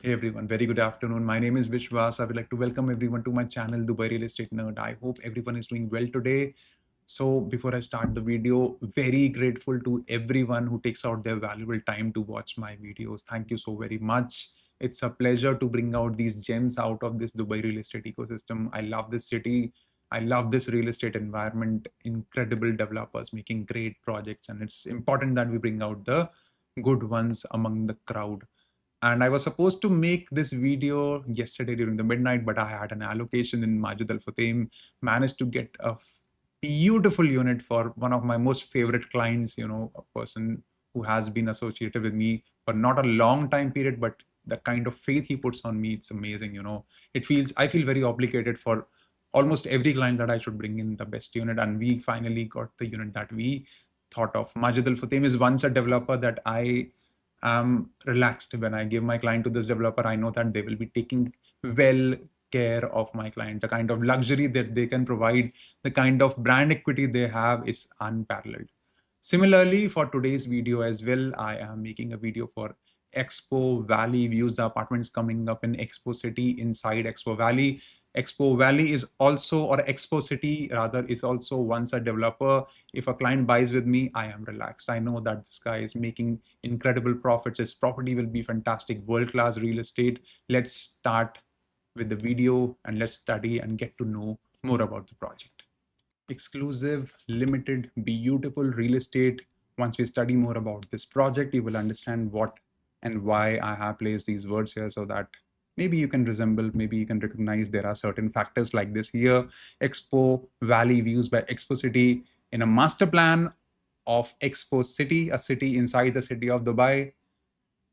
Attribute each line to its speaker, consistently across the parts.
Speaker 1: Hey everyone, very good afternoon. My name is Viswaas. I would like to welcome everyone to my channel, Dubai Real Estate Nerd. I hope everyone is doing well today. So before I start the video, very grateful to everyone who takes out their valuable time to watch my videos. Thank you so very much. It's a pleasure to bring out these gems out of this Dubai real estate ecosystem. I love this city. I love this real estate environment, incredible developers making great projects, and it's important that we bring out the good ones among the crowd. And I was supposed to make this video yesterday during the midnight, but I had an allocation in Majid Al Futtaim, managed to get a beautiful unit for one of my most favorite clients, a person who has been associated with me for not a long time period, but the kind of faith he puts on me, it's amazing. I feel very obligated for almost every client that I should bring in the best unit. And we finally got the unit that we thought of. Majid Al Futtaim is once a developer that I'm relaxed when I give my client to this developer. I know that they will be taking well care of my client. The kind of luxury that they can provide, the kind of brand equity they have is unparalleled. Similarly, for today's video as well, I am making a video for Expo Valley Views, the apartments coming up in Expo City inside Expo Valley. Expo Valley is also, or Expo City rather, is also once a developer. If a client buys with me, I am relaxed. I know that this guy is making incredible profits. His property will be fantastic, world-class real estate. Let's start with the video and let's study and get to know more about the project. Exclusive, limited, beautiful real estate. Once we study more about this project, you will understand what and why I have placed these words here so that maybe you can resemble, maybe you can recognize there are certain factors like this here. Expo Valley Views by Expo City in a master plan of Expo City, a city inside the city of Dubai.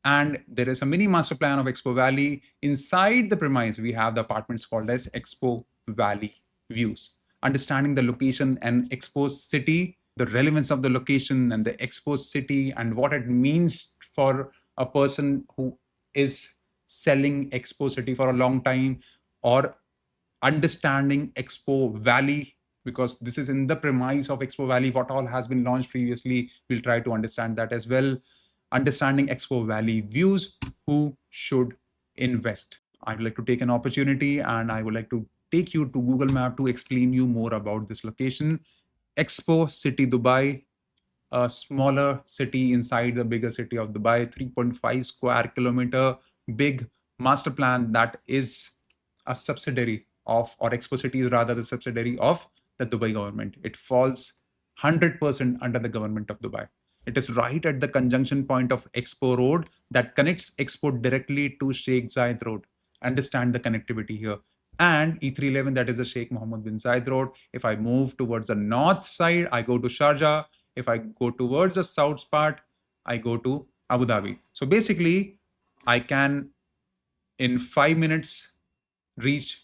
Speaker 1: And there is a mini master plan of Expo Valley. Inside the premise, we have the apartments called as Expo Valley Views. Understanding the location and Expo City, the relevance of the location and the Expo City, and what it means for a person who is selling Expo City for a long time, or understanding Expo Valley, because this is in the premise of Expo Valley, what all has been launched previously. We'll try to understand that as well. Understanding Expo Valley Views, who should invest. I would like to take an opportunity and I would like to take you to Google Map to explain you more about this location. Expo City Dubai, a smaller city inside the bigger city of Dubai, 3.5 square kilometer big master plan that is a subsidiary of, or Expo City is rather the subsidiary of the Dubai government. It falls 100% under the government of Dubai. It is right at the conjunction point of Expo Road that connects Expo directly to Sheikh Zayed Road. Understand the connectivity here. And E311, that is the Sheikh Mohammed bin Zayed Road. If I move towards the north side, I go to Sharjah. If I go towards the south part, I go to Abu Dhabi. So basically, I can in 5 minutes reach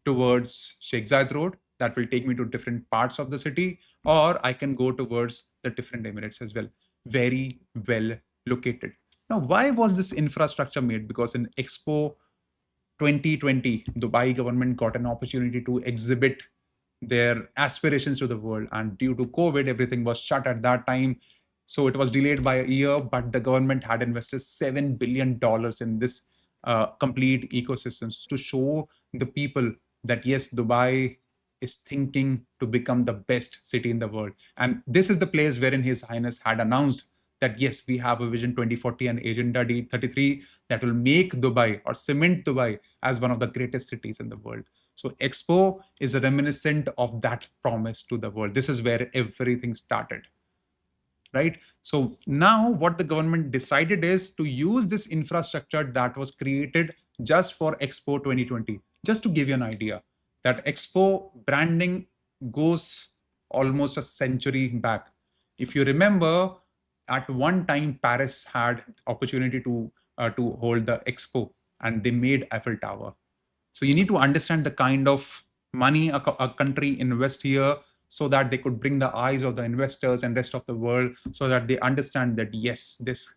Speaker 1: towards Sheikh Zayed Road. That will take me to different parts of the city, or I can go towards the different Emirates as well. Very well located. Now, why was this infrastructure made? Because in Expo 2020, Dubai government got an opportunity to exhibit their aspirations to the world. And due to COVID, everything was shut at that time. So it was delayed by a year, but the government had invested $7 billion in this complete ecosystems to show the people that yes, Dubai is thinking to become the best city in the world. And this is the place wherein His Highness had announced that yes, we have a Vision 2040 and Agenda D33 that will make Dubai or cement Dubai as one of the greatest cities in the world. So Expo is a reminiscent of that promise to the world. This is where everything started, right? So now what the government decided is to use this infrastructure that was created just for Expo 2020. Just to give you an idea, that Expo branding goes almost a century back. If you remember, at one time Paris had opportunity to hold the Expo, and they made Eiffel Tower. So you need to understand the kind of money a country invest here so that they could bring the eyes of the investors and rest of the world so that they understand that, yes, this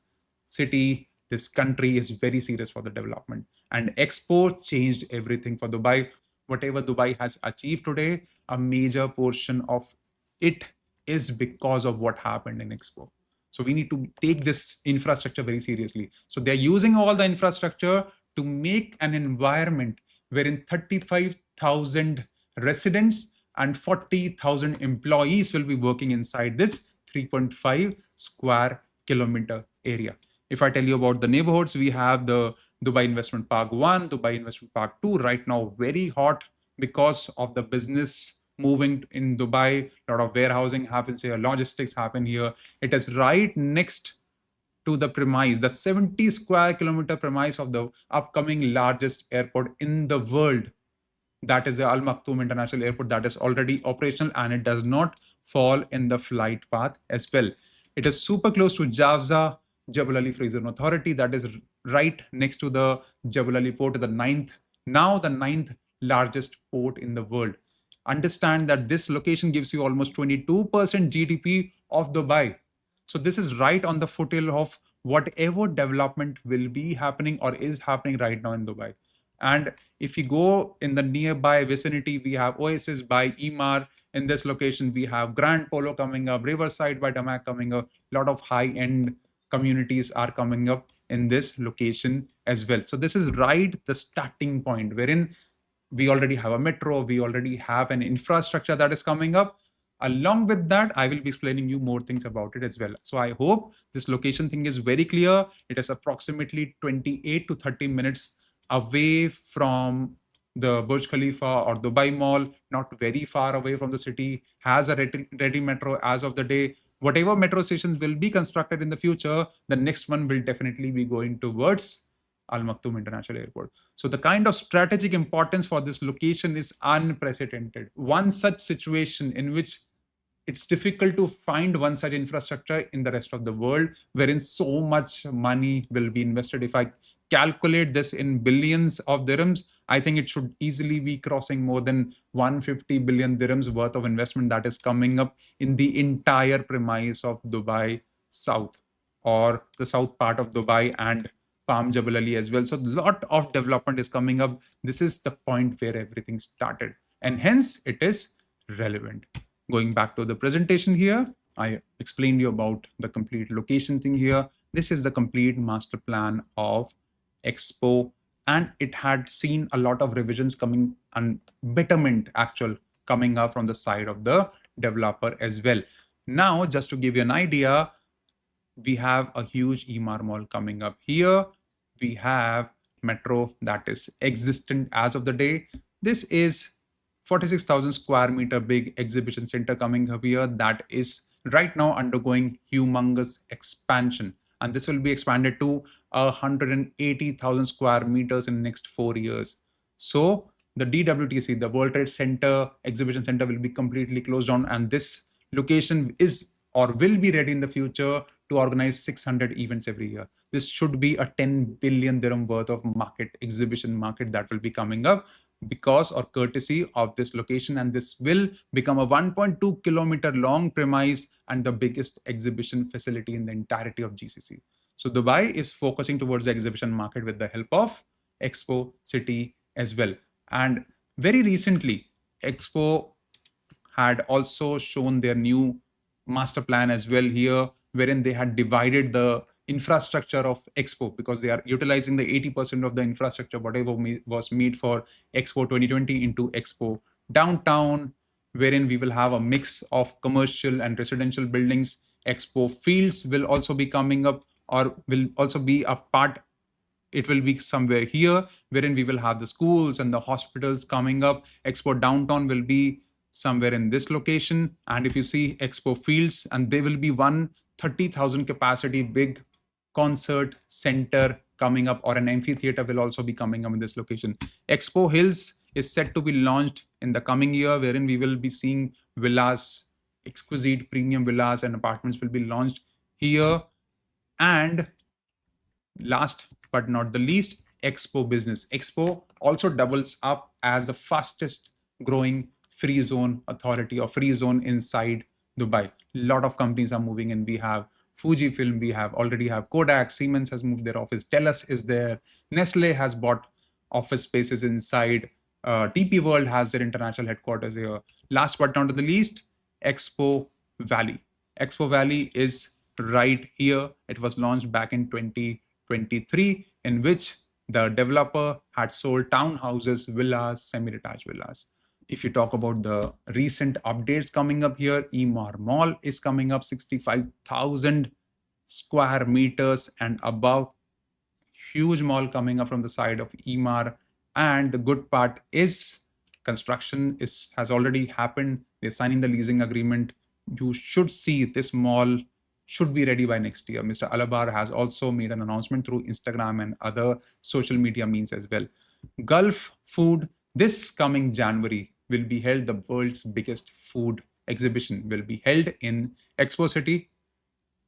Speaker 1: city, this country is very serious for the development. And Expo changed everything for Dubai. Whatever Dubai has achieved today, a major portion of it is because of what happened in Expo. So we need to take this infrastructure very seriously. So they're using all the infrastructure to make an environment wherein 35,000 residents and 40,000 employees will be working inside this 3.5 square kilometer area. If I tell you about the neighborhoods, we have the Dubai Investment Park 1, Dubai Investment Park 2, right now very hot because of the business moving in Dubai. A lot of warehousing happens here, logistics happen here. It is right next to the premise, the 70 square kilometer premise of the upcoming largest airport in the world. That is the Al Maktoum International Airport that is already operational, and it does not fall in the flight path as well. It is super close to Jafza Jebel Ali Free Zone Authority, that is right next to the Jebel Ali port, now the ninth largest port in the world. Understand that this location gives you almost 22% GDP of Dubai. So this is right on the foothill of whatever development will be happening or is happening right now in Dubai. And if you go in the nearby vicinity, we have Oasis by Emar. In this location, we have Grand Polo coming up, Riverside by Damac coming up. A lot of high-end communities are coming up in this location as well. So this is right the starting point wherein we already have a metro, we already have an infrastructure that is coming up. Along with that, I will be explaining you more things about it as well. So I hope this location thing is very clear. It is approximately 28 to 30 minutes away from the Burj Khalifa or Dubai Mall, not very far away from the city, has a ready metro as of the day. Whatever metro stations will be constructed in the future, the next one will definitely be going towards Al Maktoum International Airport. So the kind of strategic importance for this location is unprecedented. One such situation in which it's difficult to find one such infrastructure in the rest of the world, wherein so much money will be invested. If I calculate this in billions of dirhams, I think it should easily be crossing more than 150 billion dirhams worth of investment that is coming up in the entire premise of Dubai South, or the south part of Dubai and Palm Jebel Ali as well. So a lot of development is coming up. This is the point where everything started, and hence it is relevant. Going back to the presentation here, I explained you about the complete location thing here. This is the complete master plan of Expo, and it had seen a lot of revisions coming and betterment actual coming up from the side of the developer as well. Now, just to give you an idea, we have a huge Emaar mall coming up here. We have metro that is existent as of the day. This is 46,000 square meter big exhibition center coming up here that is right now undergoing humongous expansion. And this will be expanded to 180,000 square meters in the next 4 years. So the DWTC, the World Trade Center exhibition center, will be completely closed down, and this location is or will be ready in the future to organize 600 events every year. This should be a 10 billion dirham worth of exhibition market that will be coming up because or courtesy of this location, and this will become a 1.2 kilometer long premise and the biggest exhibition facility in the entirety of GCC. So Dubai is focusing towards the exhibition market with the help of Expo City as well. And very recently, Expo had also shown their new master plan as well here, wherein they had divided the infrastructure of Expo, because they are utilizing the 80% of the infrastructure, whatever was made for Expo 2020, into Expo Downtown, wherein we will have a mix of commercial and residential buildings. Expo Fields will also be coming up, or will also be a part. It will be somewhere here, wherein we will have the schools and the hospitals coming up. Expo Downtown will be somewhere in this location. And if you see Expo Fields, and there will be 130,000 capacity big concert center coming up, or an amphitheater will also be coming up in this location. Expo Hills is set to be launched in the coming year, wherein we will be seeing villas, exquisite premium villas and apartments will be launched here. And last but not the least, Expo Business. Expo also doubles up as the fastest growing free zone authority or free zone inside Dubai. A lot of companies are moving in. We have Fujifilm, we already have Kodak, Siemens has moved their office, TELUS is there, Nestle has bought office spaces inside, TP World has their international headquarters here. Last but not the least, Expo Valley. Expo Valley is right here. It was launched back in 2023, in which The developer had sold townhouses, villas, semi-detached villas. If you talk about the recent updates coming up here, Emaar Mall is coming up 65,000 square meters and above. Huge mall coming up from the side of Emaar. And the good part is construction has already happened. They're signing the leasing agreement. You should see this mall should be ready by next year. Mr. Alabar has also made an announcement through Instagram and other social media means as well. Gulf Food this coming January will be held. The world's biggest food exhibition will be held in Expo City,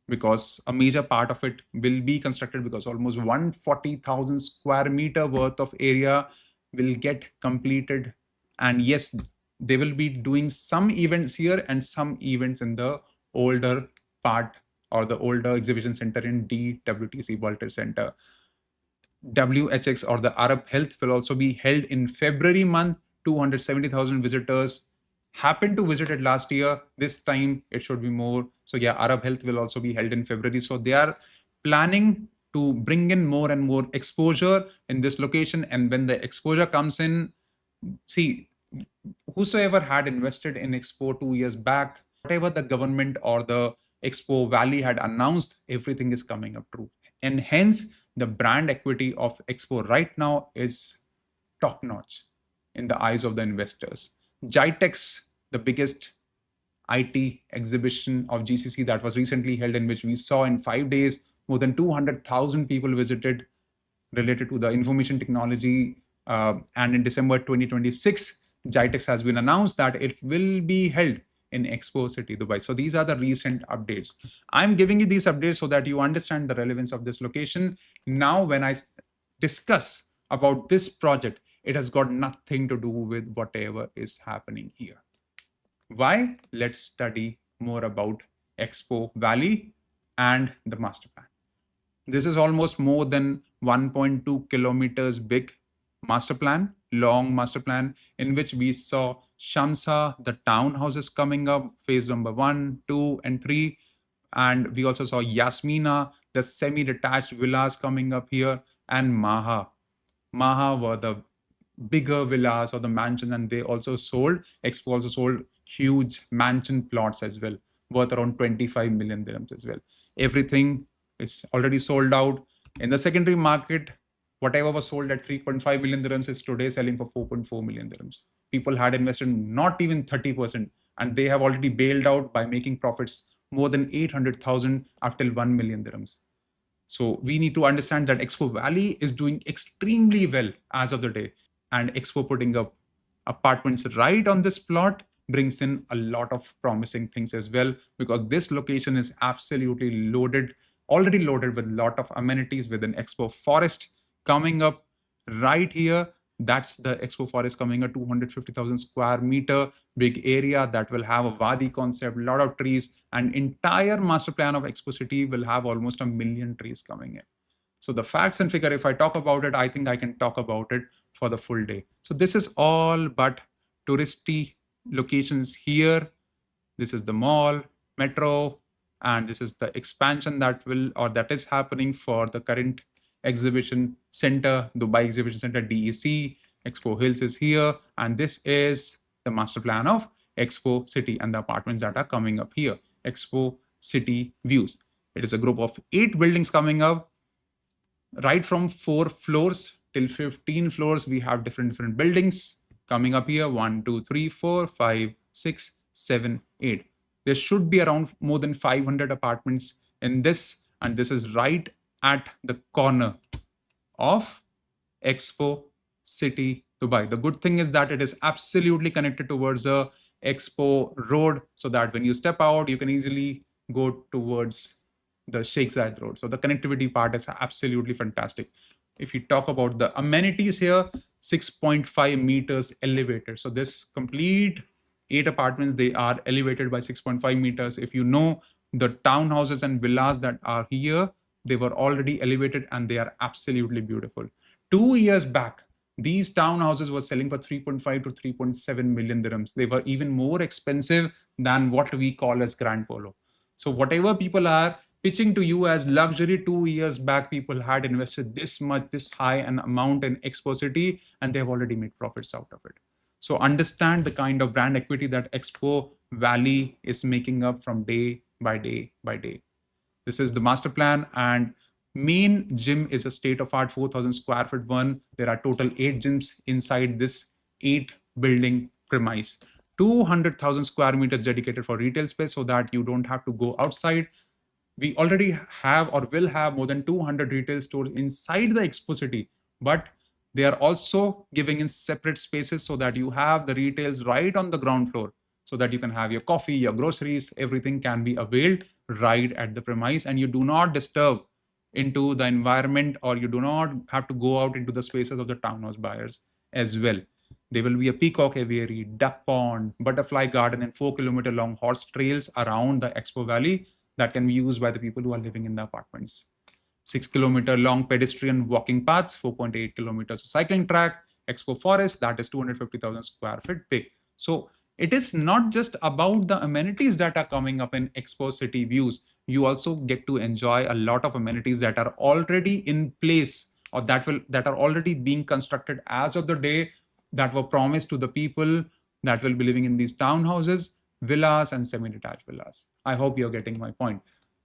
Speaker 1: because a major part of it will be constructed, because almost 140,000 square meter worth of area will get completed. And yes, they will be doing some events here and some events in the older part or the older exhibition center in DWTC World Trade Center. WHX or the Arab Health will also be held in February month. 270,000 visitors happened to visit it last year. This time it should be more. So yeah, Arab Health will also be held in February. So they are planning to bring in more and more exposure in this location. And when the exposure comes in, see, whosoever had invested in Expo 2 years back, whatever the government or the Expo Valley had announced, everything is coming up true. And hence, the brand equity of Expo right now is top notch in the eyes of the investors. GITEX, the biggest IT exhibition of GCC that was recently held, in which we saw in 5 days more than 200,000 people visited, related to the information technology. And in December 2026, GITEX has been announced that it will be held in Expo City, Dubai. So these are the recent updates. I'm giving you these updates so that you understand the relevance of this location. Now, when I discuss about this project, it has got nothing to do with whatever is happening here. Why? Let's study more about Expo Valley and the master plan. This is almost more than 1.2 kilometers big master plan, long master plan, in which we saw Shamsa, the townhouses coming up, phase number 1, 2, and 3. And we also saw Yasmina, the semi-detached villas coming up here, and Maha. Maha were the bigger villas or the mansion, and they also sold. Expo also sold huge mansion plots as well, worth around 25 million dirhams as well. Everything is already sold out. In the secondary market, whatever was sold at 3.5 million dirhams is today selling for 4.4 million dirhams. People had invested not even 30%, and they have already bailed out by making profits more than 800,000 up till 1 million dirhams. So we need to understand that Expo Valley is doing extremely well as of the day. And Expo putting up apartments right on this plot brings in a lot of promising things as well, because this location is absolutely loaded, already loaded with a lot of amenities, with an Expo Forest coming up right here. That's the Expo Forest coming, a 250,000 square meter big area that will have a Wadi concept, a lot of trees, and entire master plan of Expo City will have almost 1 million trees coming in. So the facts and figure, if I talk about it, I think I can talk about it for the full day. So this is all but touristy locations here. This is the mall, metro, and this is the expansion that is happening for the current exhibition center, Dubai Exhibition Center, DEC. Expo Hills is here, and this is the master plan of Expo City and the apartments that are coming up here. Expo City Views. It is a group of 8 buildings coming up, right from 4 floors till 15 floors. We have different buildings coming up here. 1, 2, 3, 4, 5, 6, 7, 8. There should be around more than 500 apartments in this, and this is right at the corner of Expo City, Dubai. The good thing is that it is absolutely connected towards a Expo Road, so that when you step out, you can easily go towards the Sheikh Zayed Road. So the connectivity part is absolutely fantastic. If you talk about the amenities here, 6.5 meters elevator. So this complete 8 apartments, they are elevated by 6.5 meters. If you know the townhouses and villas that are here, they were already elevated and they are absolutely beautiful. 2 years back, these townhouses were selling for 3.5 to 3.7 million dirhams. They were even more expensive than what we call as Grand Polo. So whatever people are pitching to you as luxury. 2 years back, people had invested this much, this high an amount in Expo City, and they've already made profits out of it. So understand the kind of brand equity that Expo Valley is making up from day by day by day. This is the master plan, and main gym is a state of art 4,000 square foot one. There are total 8 gyms inside this 8 building premise. 200,000 square meters dedicated for retail space so that you don't have to go outside. We already have or will have more than 200 retail stores inside the Expo City, but they are also giving in separate spaces so that you have the retails right on the ground floor, so that you can have your coffee, your groceries, everything can be availed right at the premise, and you do not disturb into the environment, or you do not have to go out into the spaces of the townhouse buyers as well. There will be a peacock aviary, duck pond, butterfly garden, and 4 kilometer long horse trails around the Expo Valley that can be used by the people who are living in the apartments. 6 kilometer long pedestrian walking paths, 4.8 kilometers of cycling track, Expo Forest, that is 250,000 square feet big. So it is not just about the amenities that are coming up in Expo City Views. You also get to enjoy a lot of amenities that are already in place, or that are already being constructed as of the day, that were promised to the people that will be living in these townhouses, villas, and semi-detached villas. I hope you're getting my point.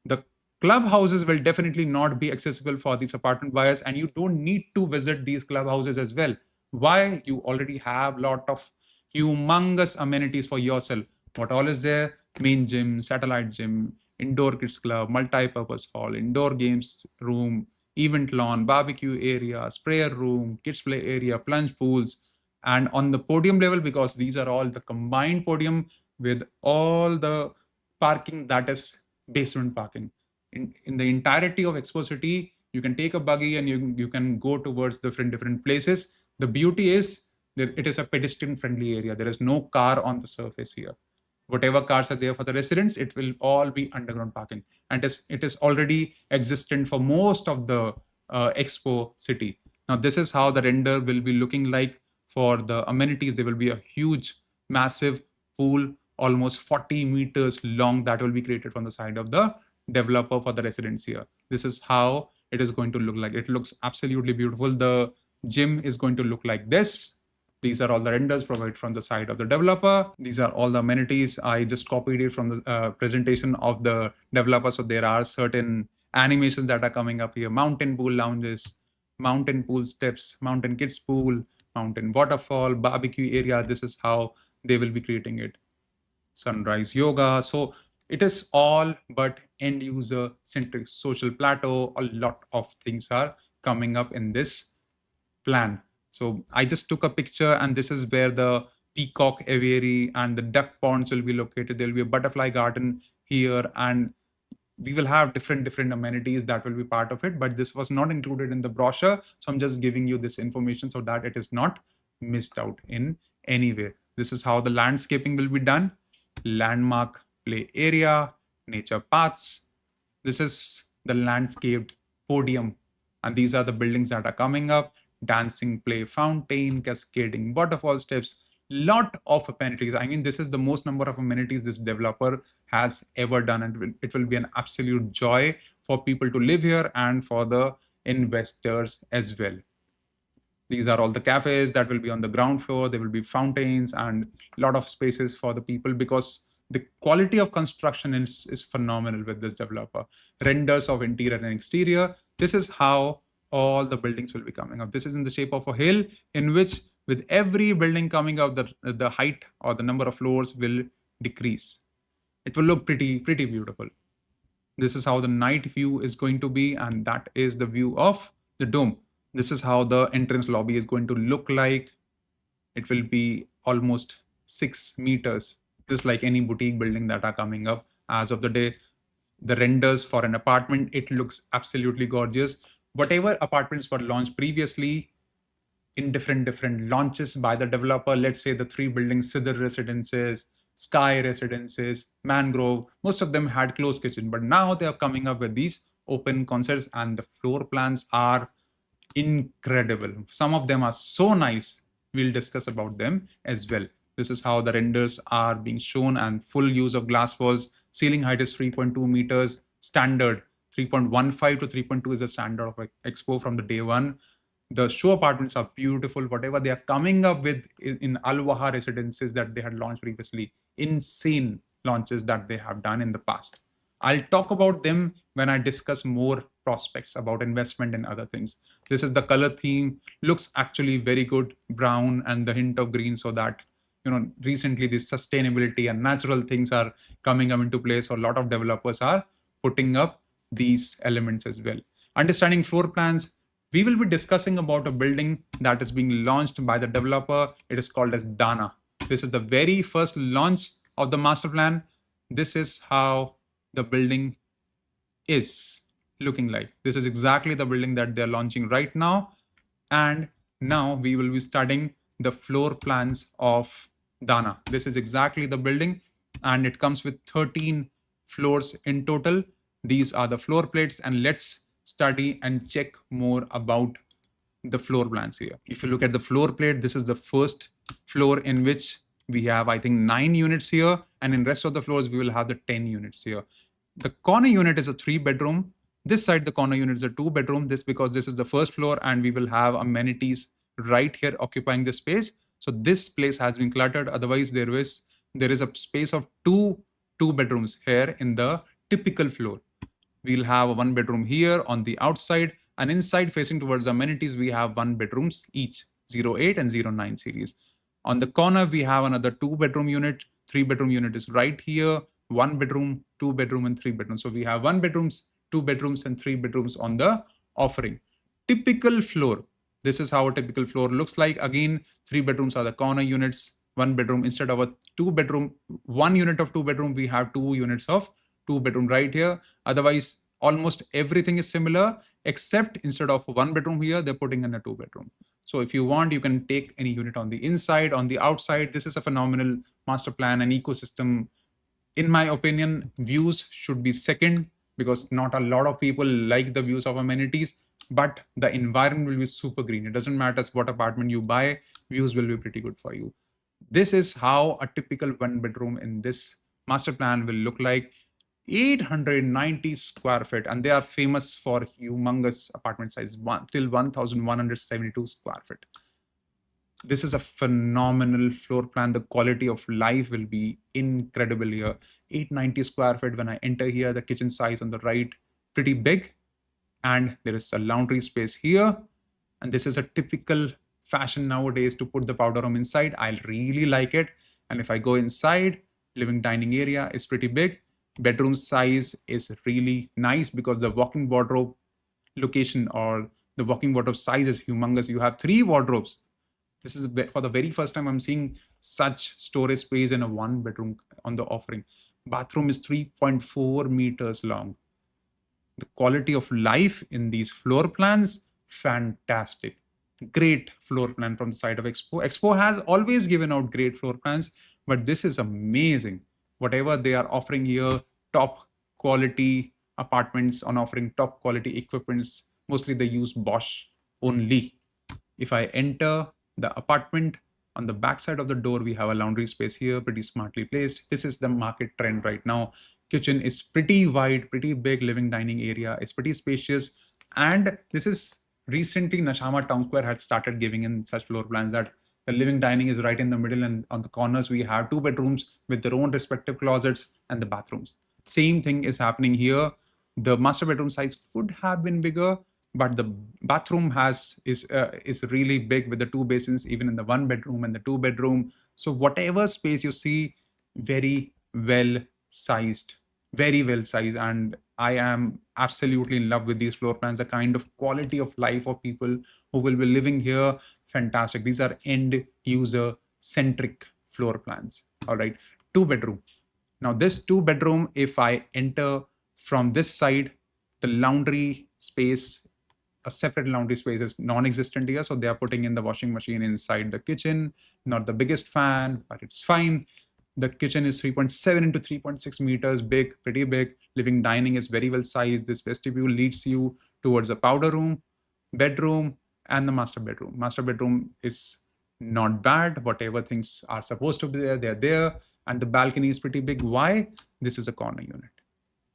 Speaker 1: The clubhouses will definitely not be accessible for these apartment buyers, and you don't need to visit these clubhouses as well. Why? You already have a lot of humongous amenities for yourself. What all is there? Main gym, satellite gym, indoor kids club, multi-purpose hall, indoor games room, event lawn, barbecue area, sprayer room, kids play area, plunge pools. And on the podium level, because these are all the combined podium with all the parking, that is basement parking. In the entirety of Expo City, you can take a buggy and you can go towards different places. The beauty is that it is a pedestrian friendly area. There is no car on the surface here. Whatever cars are there for the residents, it will all be underground parking, and it is already existent for most of the Expo City. Now this is how the render will be looking like. For the amenities, there will be a huge massive pool, almost 40 meters long, that will be created from the side of the developer for the residents here. This is how it is going to look like. It looks absolutely beautiful. The gym is going to look like this. These are all the renders provided from the side of the developer. These are all the amenities. I just copied it from the presentation of the developer. So there are certain animations that are coming up here. Mountain pool lounges, mountain pool steps, mountain kids pool, mountain waterfall, barbecue area. This is how they will be creating it. Sunrise yoga. So it is all but end user centric. Social plateau, a lot of things are coming up in this plan. So I just took a picture, and this is where the peacock aviary and the duck ponds will be located. There will be a butterfly garden here, and we will have different amenities that will be part of it, but this was not included in the brochure, so I'm just giving you this information so that it is not missed out in any way. This is how the landscaping will be done. Landmark play area, nature paths. This is the landscaped podium, and these are the buildings that are coming up. Dancing play fountain, cascading waterfall steps, lot of amenities. I mean, this is the most number of amenities this developer has ever done, and it will be an absolute joy for people to live here and for the investors as well. These are all the cafes that will be on the ground floor. There will be fountains and a lot of spaces for the people, because the quality of construction is phenomenal with this developer. Renders of interior and exterior. This is how all the buildings will be coming up. This is in the shape of a hill, in which with every building coming up, the height or the number of floors will decrease. It will look pretty beautiful. This is how the night view is going to be, and that is the view of the dome. This is how the entrance lobby is going to look like. It will be almost 6 meters, just like any boutique building that are coming up as of the day. The renders for an apartment, it looks absolutely gorgeous. Whatever apartments were launched previously in different launches by the developer, let's say the 3 buildings, Sidr Residences, Sky Residences, Mangrove, most of them had closed kitchen, but now they are coming up with these open concepts, and the floor plans are incredible. Some of them are so nice. We'll discuss about them as well. This is how the renders are being shown, and full use of glass walls. Ceiling height is 3.2 meters. standard. 3.15 to 3.2 is the standard of Expo from the day one. The show apartments are beautiful. Whatever they are coming up with in Al-Waha residences that they had launched previously, insane launches that they have done in the past. I'll talk about them when I discuss more prospects about investment and other things. This is the color theme. Looks actually very good, brown and the hint of green, so that recently this sustainability and natural things are coming up into place. So a lot of developers are putting up these elements as well. Understanding floor plans, we will be discussing about a building that is being launched by the developer. It is called as Dana. This is the very first launch of the master plan. This is how the building is looking like. This is exactly the building that they're launching right now. And now we will be studying the floor plans of Dana. This is exactly the building, and it comes with 13 floors in total. These are the floor plates, and let's study and check more about the floor plans here. If you look at the floor plate, this is the first floor in which we have, I think, 9 units here, and in rest of the floors, we will have the 10 units here. The corner unit is a 3-bedroom. This side, the corner unit is a 2-bedroom. This because this is the first floor, and we will have amenities right here occupying this space. So this place has been cluttered. Otherwise, there is a space of two bedrooms here in the typical floor. We'll have a 1-bedroom here on the outside, and inside facing towards the amenities, we have 1 bedrooms each, 08 and 09 series. On the corner, we have another 2-bedroom unit. 3-bedroom unit is right here. 1-bedroom, 2-bedroom, and 3-bedroom. So we have 1 bedrooms, 2 bedrooms, and 3 bedrooms on the offering. Typical floor. This is how a typical floor looks like. Again, 3 bedrooms are the corner units. 1 bedroom, instead of a 2-bedroom, 1 unit of 2-bedroom, we have 2 units of 2-bedroom right here. Otherwise, almost everything is similar, except instead of 1 bedroom here, they're putting in a 2-bedroom. So if you want, you can take any unit on the inside, on the outside. This is a phenomenal master plan and ecosystem. In my opinion, views should be second, because not a lot of people like the views of amenities, but the environment will be super green. It doesn't matter what apartment you buy, views will be pretty good for you. This is how a typical 1-bedroom in this master plan will look like. 890 square feet, and they are famous for humongous apartment size, till 1172 square feet. This is a phenomenal floor plan. The quality of life will be incredible here. 890 square feet. When I enter here, the kitchen size on the right, pretty big. And there is a laundry space here. And this is a typical fashion nowadays to put the powder room inside. I really like it. And if I go inside, living dining area is pretty big. Bedroom size is really nice because the walk-in wardrobe location or the walk-in wardrobe size is humongous. You have 3 wardrobes. This is for the very first time I'm seeing such storage space in a 1-bedroom on the offering. Bathroom is 3.4 meters long. The quality of life in these floor plans, fantastic. Great floor plan from the side of Expo. Expo has always given out great floor plans, but this is amazing. Whatever they are offering here, top quality apartments on offering top quality equipments. Mostly they use Bosch only. If I enter the apartment, on the back side of the door, we have a laundry space here, pretty smartly placed. This is the market trend right now. Kitchen is pretty wide, pretty big. Living dining area is pretty spacious. And this is recently Nashama Town Square had started giving in such floor plans that the living dining is right in the middle, and on the corners we have 2 bedrooms with their own respective closets and the bathrooms. Same thing is happening here. The master bedroom size could have been bigger, but the bathroom is really big with the 2 basins, even in the 1 bedroom and the 2 bedroom. So whatever space you see, very well sized, and I am absolutely in love with these floor plans. The kind of quality of life of people who will be living here, fantastic. These are end user centric floor plans. All right, 2-bedroom. Now this 2-bedroom, if I enter from this side, the laundry space, a separate laundry space is non-existent here. So they are putting in the washing machine inside the kitchen. Not the biggest fan, but it's fine. The kitchen is 3.7 into 3.6 meters big, pretty big. Living dining is very well sized. This vestibule leads you towards a powder room, bedroom, and the master bedroom. Master bedroom is not bad. Whatever things are supposed to be there, they're there. And the balcony is pretty big. Why? This is a corner unit.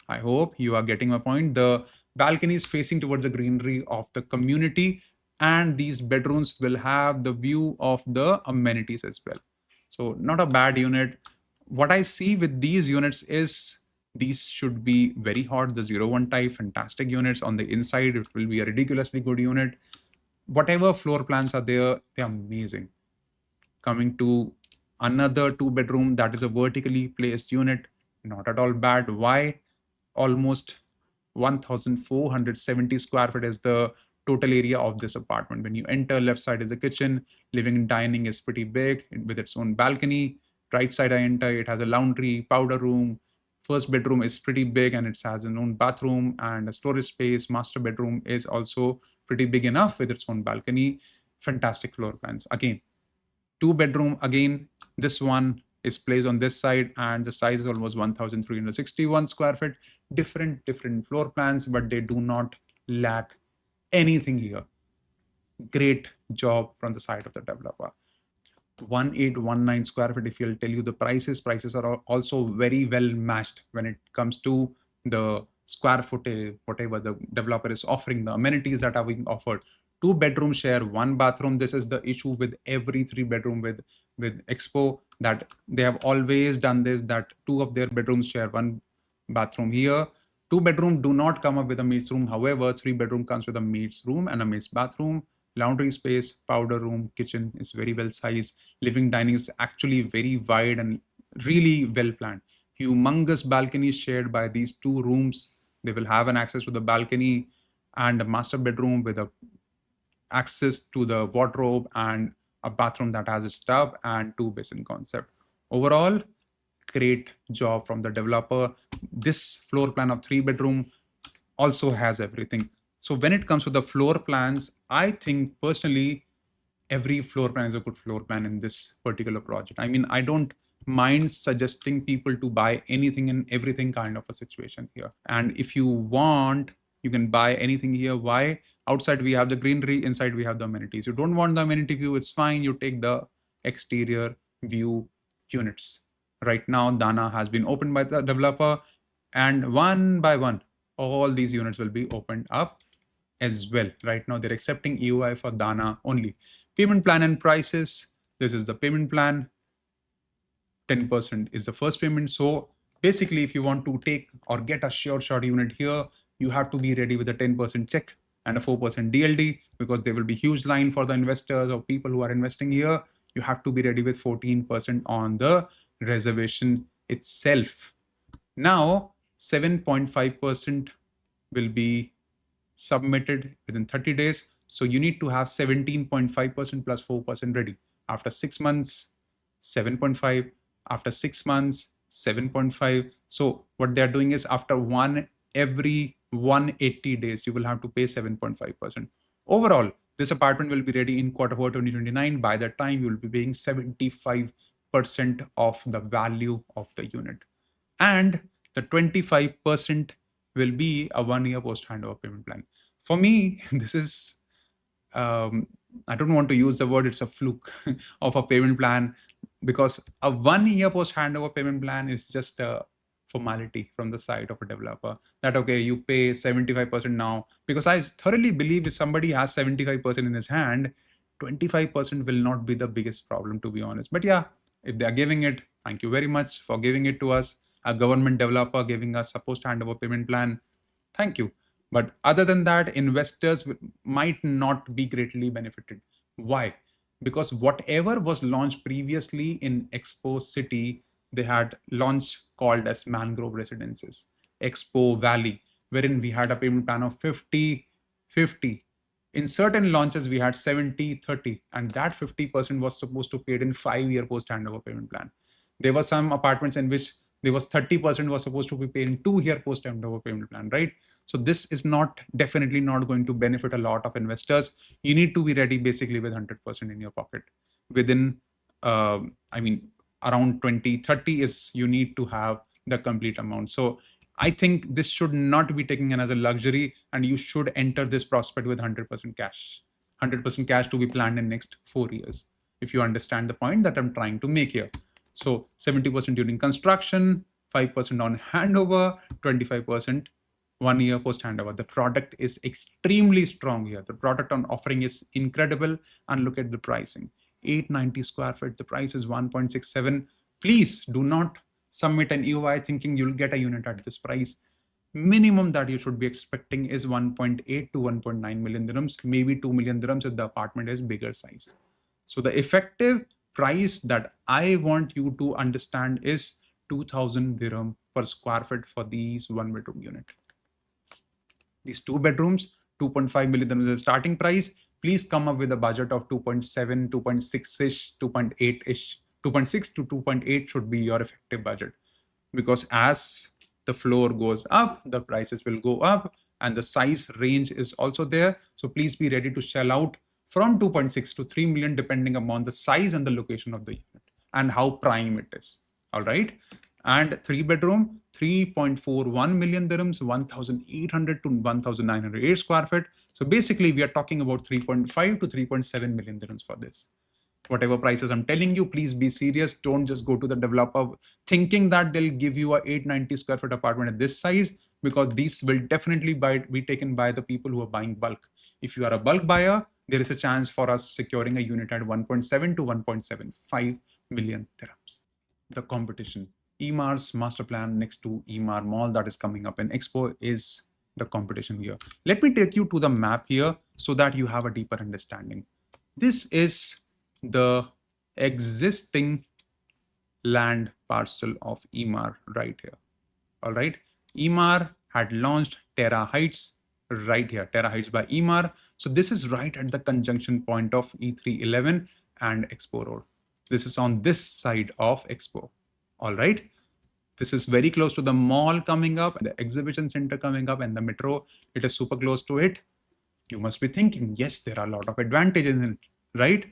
Speaker 1: I hope you are getting my point. The balcony is facing towards the greenery of the community, and these bedrooms will have the view of the amenities as well. So not a bad unit. What I see with these units is these should be very hot, the 01 type, fantastic units. On the inside, it will be a ridiculously good unit. Whatever floor plans are there, they're amazing. Coming to another 2 bedroom, that is a vertically placed unit, not at all bad. Why? Almost 1470 square feet is the total area of this apartment. When you enter, left side is the kitchen, living and dining is pretty big with its own balcony. Right side I enter, it has a laundry, powder room. First bedroom is pretty big and it has its own bathroom and a storage space. Master bedroom is also pretty big enough with its own balcony. Fantastic floor plans. Again, 2 bedroom, again, this one is placed on this side and the size is almost 1361 square feet. Different floor plans, but they do not lack anything here. Great job from the side of the developer. 1819 square feet. If you'll tell you the prices are also very well matched when it comes to the square footage, whatever the developer is offering, the amenities that are being offered. 2 bedroom share, 1 bathroom. This is the issue with every 3 bedroom with Expo, that they have always done this, that 2 of their bedrooms share 1 bathroom here. 2 bedroom do not come up with a meets room. However, 3 bedroom comes with a meets room and a meets bathroom. Laundry space, powder room, kitchen is very well sized. Living dining is actually very wide and really well planned. Humongous balcony shared by these 2 rooms. They will have an access to the balcony and a master bedroom with a access to the wardrobe and a bathroom that has a tub and 2 basin concept. Overall, great job from the developer. This floor plan of 3 bedroom also has everything. So when it comes to the floor plans, I think personally every floor plan is a good floor plan in this particular project. I mean, I don't mind suggesting people to buy anything and everything kind of a situation here. And if you want, you can buy anything here. Why? Outside we have the greenery, inside we have the amenities. You don't want the amenity view, it's fine. You take the exterior view units. Right now, Dana has been opened by the developer, and one by one, all these units will be opened up as well. Right now, they're accepting EOI for Dana only. Payment plan and prices. This is the payment plan. 10% is the first payment. So basically, if you want to take or get a sure shot unit here, you have to be ready with a 10% check and a 4% DLD, because there will be huge line for the investors or people who are investing here. You have to be ready with 14% on the reservation itself. Now, 7.5% will be submitted within 30 days. So you need to have 17.5% plus 4% ready. After 6 months, 7.5. After 6 months, 7.5. So what they're doing is after every 180 days, you will have to pay 7.5%. Overall, this apartment will be ready in Q4 2029. By that time, you will be paying 75% of the value of the unit. And the 25% will be a 1-year post handover payment plan. For me, this is, I don't want to use the word, it's a fluke of a payment plan, because a 1-year post handover payment plan is just a formality from the side of a developer that, okay, you pay 75% now, because I thoroughly believe if somebody has 75% in his hand, 25% will not be the biggest problem, to be honest. But yeah, if they are giving it, thank you very much for giving it to us. A government developer giving us a post handover payment plan, thank you. But other than that, investors might not be greatly benefited. Why? Because whatever was launched previously in Expo City, they had launched called as mangrove residences, Expo Valley, wherein we had a payment plan of 50-50. In certain launches, we had 70-30, and that 50% was supposed to be paid in 5-year post handover payment plan. There were some apartments in which there was 30% was supposed to be paid in 2-year post handover payment plan, right? So this is definitely not going to benefit a lot of investors. You need to be ready basically with 100% in your pocket within, I mean, around 2030 is you need to have the complete amount. So I think this should not be taken as a luxury, and you should enter this prospect with 100% cash. 100% cash to be planned in next 4 years, if you understand the point that I'm trying to make here. So 70% during construction, 5% on handover, 25% 1 year post handover. The product is extremely strong here. The product on offering is incredible. And look at the pricing. 890 square feet. The price is 1.67. Please do not submit an EOI thinking you'll get a unit at this price. Minimum that you should be expecting is 1.8 to 1.9 million dirhams, maybe 2 million dirhams if the apartment is bigger size. So the effective price that I want you to understand is 2000 dirham per square foot for these 1 bedroom unit. These 2 bedrooms, 2.5 million dirhams is the starting price. Please come up with a budget of 2.7, 2.6-ish, 2.8-ish. 2.6 to 2.8 should be your effective budget, because as the floor goes up, the prices will go up and the size range is also there. So please be ready to shell out from 2.6 to 3 million depending upon the size and the location of the unit and how prime it is. All right. And 3 bedroom, 3.41 million dirhams, 1,800 to 1,908 square feet. So basically, we are talking about 3.5 to 3.7 million dirhams for this. Whatever prices I'm telling you, please be serious. Don't just go to the developer thinking that they'll give you a 890 square foot apartment at this size, because these will definitely be taken by the people who are buying bulk. If you are a bulk buyer, there is a chance for us securing a unit at 1.7 to 1.75 million dirhams. The competition. Emar's master plan next to Emar Mall that is coming up in Expo is the competition here. Let me take you to the map here so that you have a deeper understanding. This is the existing land parcel of Emar right here. All right. Emar had launched Terra Heights right here, Terra Heights by Emar. So this is right at the conjunction point of E311 and Expo Road. This is on this side of Expo. All right. This is very close to the mall coming up, the exhibition center coming up, and the metro. It is super close to it. You must be thinking, yes, there are a lot of advantages in it, right?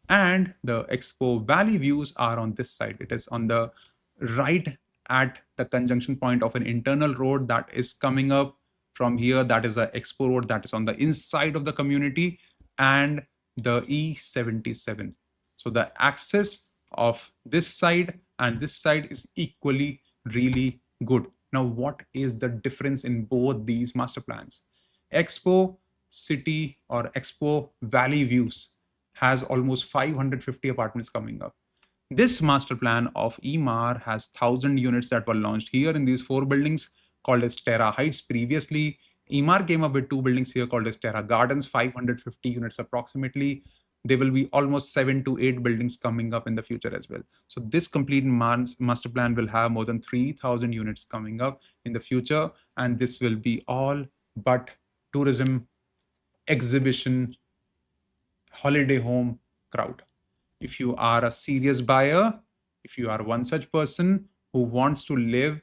Speaker 1: And the Expo Valley Views are on this side. It is on the right at the conjunction point of an internal road that is coming up from here. That is the Expo Road that is on the inside of the community, and the E77. So the access of this side and this side is equally really good. Now, what is the difference in both these master plans? Expo City or Expo Valley Views has almost 550 apartments coming up. This master plan of Emar has 1,000 units that were launched here in these 4 buildings called as Terra Heights previously. Emar came up with 2 buildings here called as Terra Gardens, 550 units approximately. There will be almost 7 to 8 buildings coming up in the future as well. So this complete master plan will have more than 3,000 units coming up in the future. And this will be all but tourism, exhibition, holiday home crowd. If you are a serious buyer, if you are one such person who wants to live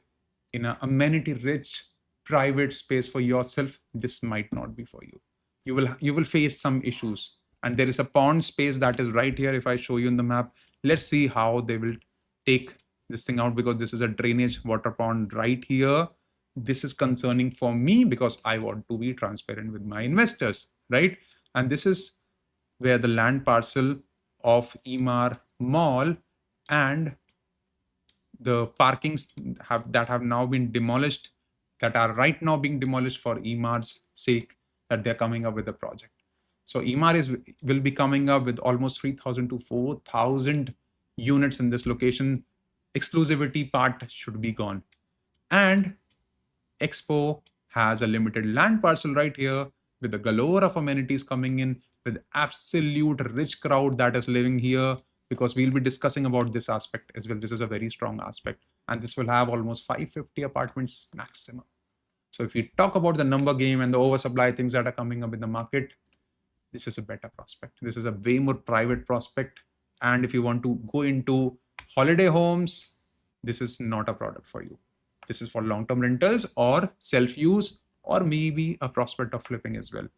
Speaker 1: in an amenity rich private space for yourself, this might not be for you. You will face some issues. And there is a pond space that is right here. If I show you in the map, let's see how they will take this thing out, because this is a drainage water pond right here. This is concerning for me because I want to be transparent with my investors, right? And this is where the land parcel of Emar Mall and the parkings that have now been demolished, that are right now being demolished for Emar's sake, that they're coming up with a project. So Emar will be coming up with almost 3,000 to 4,000 units in this location. Exclusivity part should be gone. And Expo has a limited land parcel right here with a galore of amenities coming in, with absolute rich crowd that is living here, because we'll be discussing about this aspect as well. This is a very strong aspect, and this will have almost 550 apartments maximum. So if we talk about the number game and the oversupply things that are coming up in the market, this is a better prospect. This is a way more private prospect. And if you want to go into holiday homes, this is not a product for you. This is for long-term rentals or self-use, or maybe a prospect of flipping as well.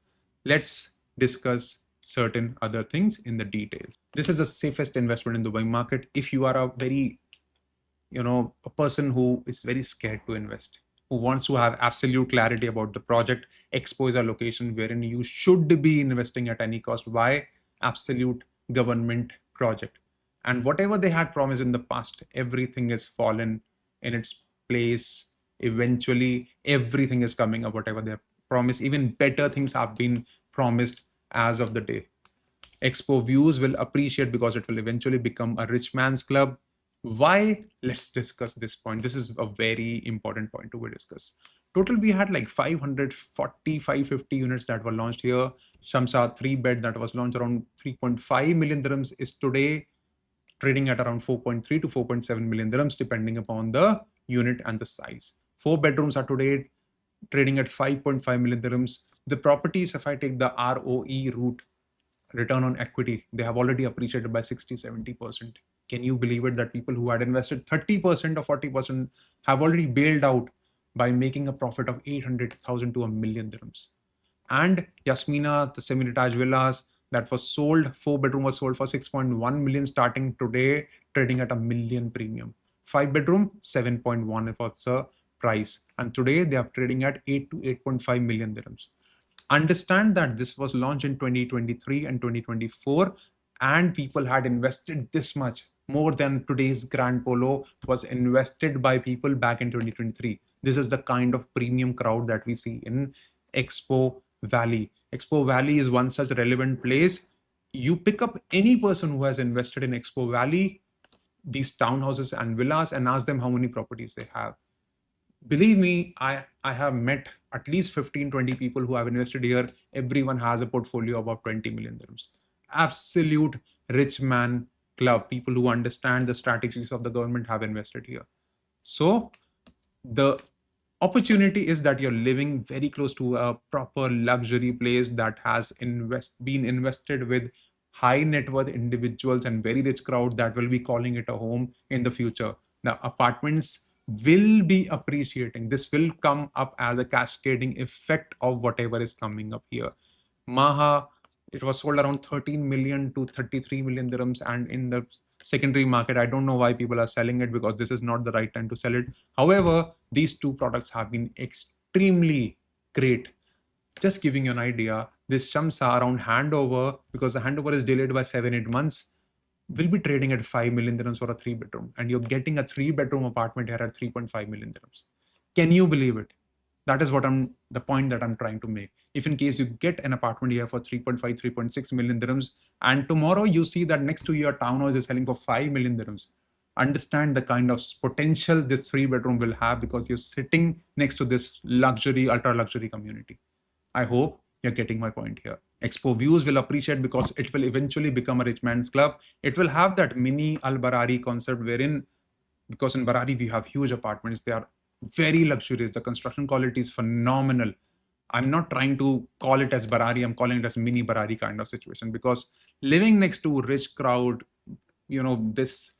Speaker 1: Let's discuss certain other things in the details. This is the safest investment in the Dubai market if you are a very, a person who is very scared to invest, who wants to have absolute clarity about the project. Expo is a location wherein you should be investing at any cost. Why? Absolute government project. And whatever they had promised in the past, everything has fallen in its place. Eventually, everything is coming up, whatever they have promised. Even better things have been promised as of the day. Expo Views will appreciate because it will eventually become a rich man's club. Why? Let's discuss this point. This is a very important point to be discussed. Total, we had like 540, 550 units that were launched here. Shamsa 3-bed that was launched around 3.5 million dirhams is today trading at around 4.3 to 4.7 million dirhams, depending upon the unit and the size. 4 bedrooms are today trading at 5.5 million dirhams. The properties, if I take the ROE route, return on equity, they have already appreciated by 60-70%. Can you believe it that people who had invested 30% or 40% have already bailed out by making a profit of 800,000 to a million dirhams? And Yasmina, the semi-detached villas that was sold, 4 bedroom was sold for 6.1 million, starting today, trading at a million premium. 5 bedroom, 7.1 was the price. And today they are trading at 8 to 8.5 million dirhams. Understand that this was launched in 2023 and 2024, and people had invested this much more than today's Grand Polo was invested by people back in 2023. This is the kind of premium crowd that we see in Expo Valley. Expo Valley is one such relevant place. You pick up any person who has invested in Expo Valley, these townhouses and villas, and ask them how many properties they have. Believe me, I have met at least 15-20 people who have invested here. Everyone has a portfolio of about 20 million dirhams. Absolute rich man club. People who understand the strategies of the government have invested here. So the opportunity is that you're living very close to a proper luxury place that has been invested with high net worth individuals and very rich crowd that will be calling it a home in the future. The apartments will be appreciating. This will come up as a cascading effect of whatever is coming up here. Maha, it was sold around 13 million to 33 million dirhams, and in the secondary market, I don't know why people are selling it, because this is not the right time to sell it. However, these two products have been extremely great. Just giving you an idea, this Shamsa around handover, because the handover is delayed by 7-8 months, will be trading at 5 million dirhams for a 3 bedroom, and you're getting a 3 bedroom apartment here at 3.5 million dirhams. Can you believe it? That is what the point that I'm trying to make. If in case you get an apartment here for 3.5, 3.6 million dirhams, and tomorrow you see that next to your townhouse is selling for 5 million dirhams, understand the kind of potential this 3 bedroom will have, because you're sitting next to this luxury, ultra luxury community. I hope you're getting my point here. Expo Views will appreciate because it will eventually become a rich man's club. It will have that mini Al Barari concept wherein, because in Barari we have huge apartments, they are very luxurious. The construction quality is phenomenal. I'm not trying to call it as Barari, I'm calling it as mini Barari kind of situation, because living next to rich crowd, this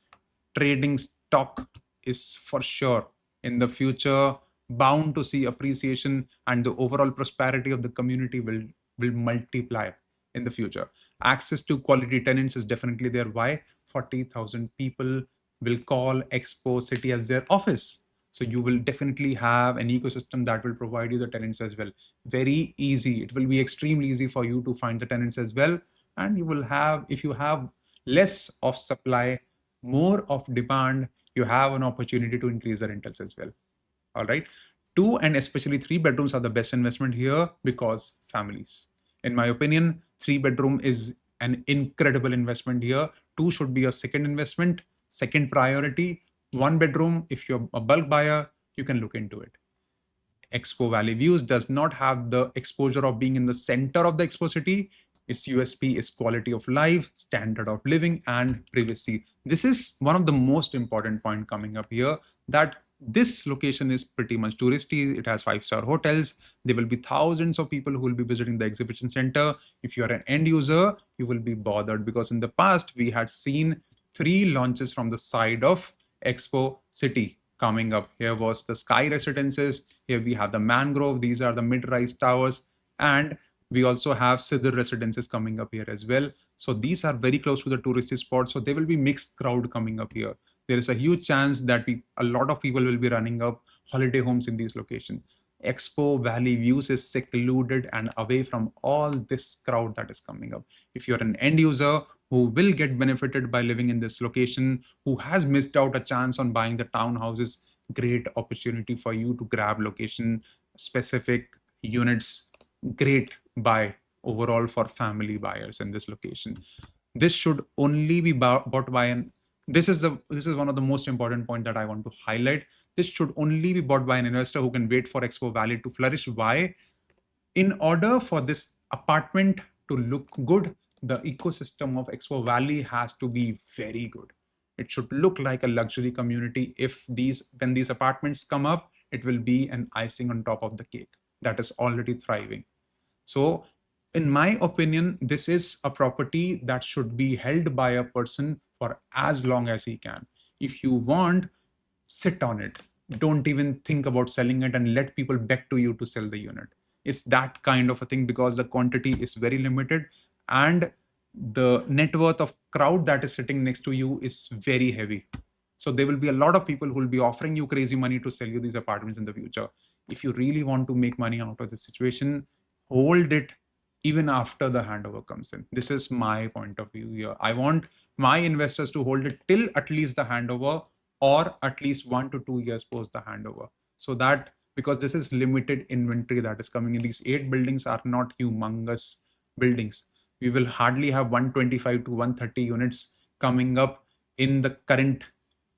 Speaker 1: trading stock is for sure in the future bound to see appreciation, and the overall prosperity of the community will multiply in the future. Access to quality tenants is definitely there. Why? 40,000 people will call Expo City as their office. So you will definitely have an ecosystem that will provide you the tenants as well. Very easy. It will be extremely easy for you to find the tenants as well. And you will have, if you have less of supply, more of demand, you have an opportunity to increase the rentals as well. All right. 2 and especially 3 bedrooms are the best investment here, because families. In my opinion, 3 bedroom is an incredible investment here. Two should be your second investment, second priority. 1 bedroom, if you're a bulk buyer, you can look into it. Expo Valley Views does not have the exposure of being in the center of the Expo City. Its USP is quality of life, standard of living, and privacy. This is one of the most important point coming up here, that this location is pretty much touristy. It has 5-star hotels. There will be thousands of people who will be visiting the exhibition center. If you are an end user, you will be bothered, because in the past we had seen 3 launches from the side of Expo City coming up. Here was the Sky Residences. Here we have the Mangrove. These are the mid-rise towers. And we also have Sidr Residences coming up here as well. So these are very close to the touristy spots. So there will be mixed crowd coming up here. There is a huge chance that a lot of people will be running up holiday homes in these locations. Expo Valley Views is secluded and away from all this crowd that is coming up. If you're an end user who will get benefited by living in this location, who has missed out a chance on buying the townhouses great opportunity for you to grab location specific units. Great buy overall for family buyers in this location. This should only be bought by an this is one of the most important point that I want to highlight. This should only be bought by an investor who can wait for Expo Valley to flourish. Why? In order for this apartment to look good, the ecosystem of Expo Valley has to be very good. It should look like a luxury community. When these apartments come up, it will be an icing on top of the cake that is already thriving. So, in my opinion, this is a property that should be held by a person for as long as he can. If you want, sit on it. Don't even think about selling it and let people beg to you to sell the unit. It's that kind of a thing because the quantity is very limited and the net worth of crowd that is sitting next to you is very heavy. So there will be a lot of people who will be offering you crazy money to sell you these apartments in the future. If you really want to make money out of the situation, hold it even after the handover comes in. This is my point of view here. I want my investors to hold it till at least the handover or at least 1 to 2 years post the handover. So that because this is limited inventory that is coming in, these 8 buildings are not humongous buildings. We will hardly have 125 to 130 units coming up in the current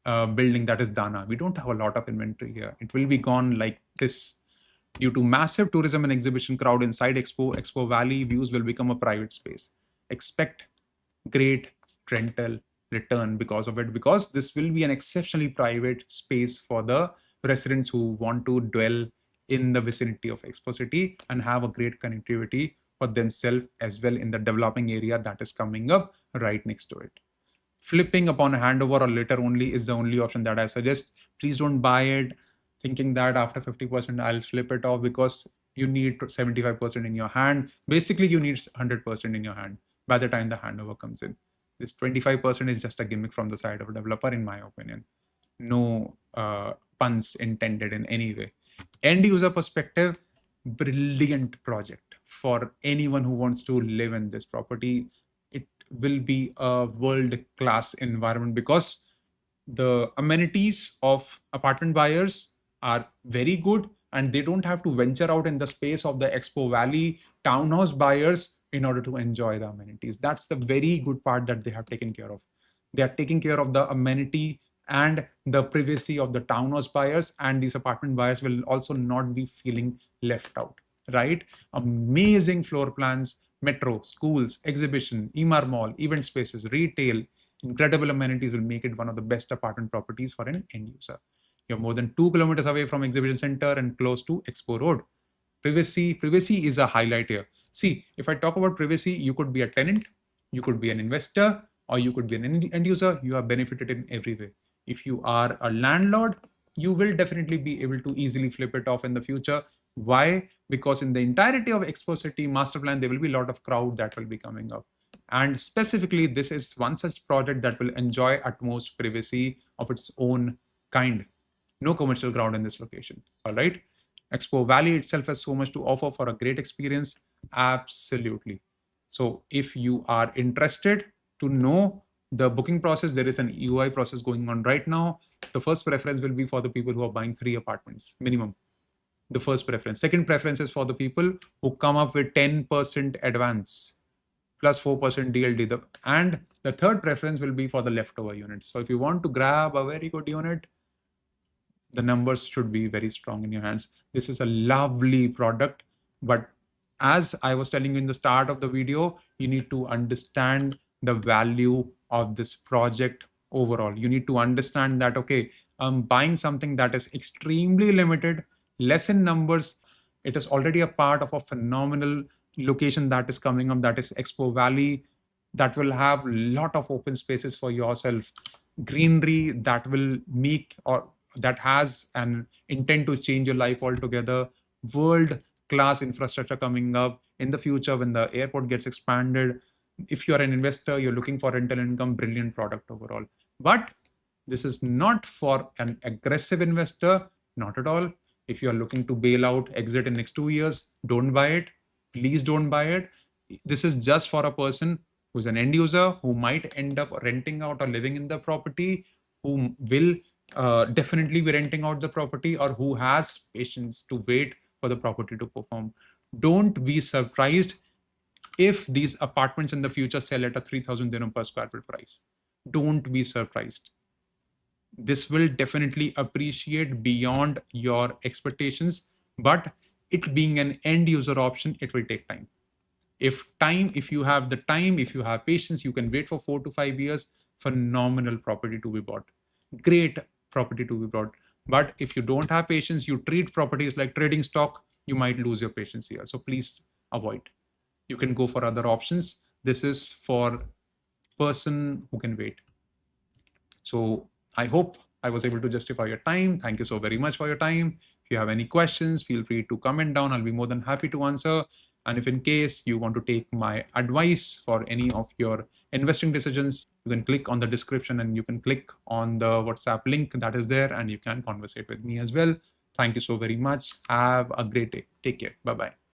Speaker 1: building that is Dana. We don't have a lot of inventory here. It will be gone like this. Due to massive tourism and exhibition crowd inside Expo Valley Views will become a private space. Expect great rental return because of it, because this will be an exceptionally private space for the residents who want to dwell in the vicinity of Expo City and have a great connectivity for themselves as well in the developing area that is coming up right next to it. Flipping upon a handover or later only is the only option that I suggest. Please don't buy it thinking that after 50% I'll flip it off, because you need 75% in your hand. Basically, you need 100% in your hand by the time the handover comes in. This 25% is just a gimmick from the side of a developer, in my opinion. No puns intended in any way. End user perspective, brilliant project for anyone who wants to live in this property. It will be a world class environment because the amenities of apartment buyers are very good and they don't have to venture out in the space of the Expo Valley townhouse buyers in order to enjoy the amenities. That's the very good part that they have taken care of. They are taking care of the amenity and the privacy of the townhouse buyers, and these apartment buyers will also not be feeling left out, right? Amazing floor plans, metro, schools, exhibition, Emar Mall, event spaces, retail, incredible amenities will make it one of the best apartment properties for an end user. You're more than 2 kilometers away from exhibition center and close to Expo Road. Privacy is a highlight here. See, if I talk about privacy, you could be a tenant, you could be an investor, or you could be an end user. You are benefited in every way. If you are a landlord, you will definitely be able to easily flip it off in the future. Why? Because in the entirety of Expo City master plan, there will be a lot of crowd that will be coming up. And specifically, this is one such project that will enjoy utmost privacy of its own kind. No commercial ground in this location. All right. Expo Valley itself has so much to offer for a great experience. Absolutely. So if you are interested to know the booking process, there is an UI process going on right now. The first preference will be for the people who are buying 3 apartments minimum. The first preference. Second preference is for the people who come up with 10% advance plus 4% DLD. And the third preference will be for the leftover units. So if you want to grab a very good unit, the numbers should be very strong in your hands. This is a lovely product, but as I was telling you in the start of the video, you need to understand the value of this project overall. You need to understand that, okay, I'm buying something that is extremely limited, less in numbers. It is already a part of a phenomenal location that is coming up, that is Expo Valley, that will have a lot of open spaces for yourself, greenery that will make or that has an intent to change your life altogether, world class infrastructure coming up in the future when the airport gets expanded. If you're an investor, you're looking for rental income, brilliant product overall. But this is not for an aggressive investor, not at all. If you're looking to bail out, exit in next 2 years, don't buy it. Please don't buy it. This is just for a person who's an end user who might end up renting out or living in the property, who will definitely be renting out the property, or who has patience to wait for the property to perform. Don't be surprised if these apartments in the future sell at a 3,000 dirham per square foot price. Don't be surprised. This will definitely appreciate beyond your expectations, but it being an end user option, it will take time. If you have the time, if you have patience, you can wait for 4 to 5 years. Phenomenal property to be bought, great property to be bought. But if you don't have patience, you treat properties like trading stock, you might lose your patience here. So please avoid. You can go for other options. This is for person who can wait. So I hope I was able to justify your time. Thank you so very much for your time. If you have any questions, feel free to comment down. I'll be more than happy to answer. And if in case you want to take my advice for any of your investing decisions, you can click on the description and you can click on the WhatsApp link that is there, and you can conversate with me as well. Thank you so very much. Have a great day. Take care. Bye bye.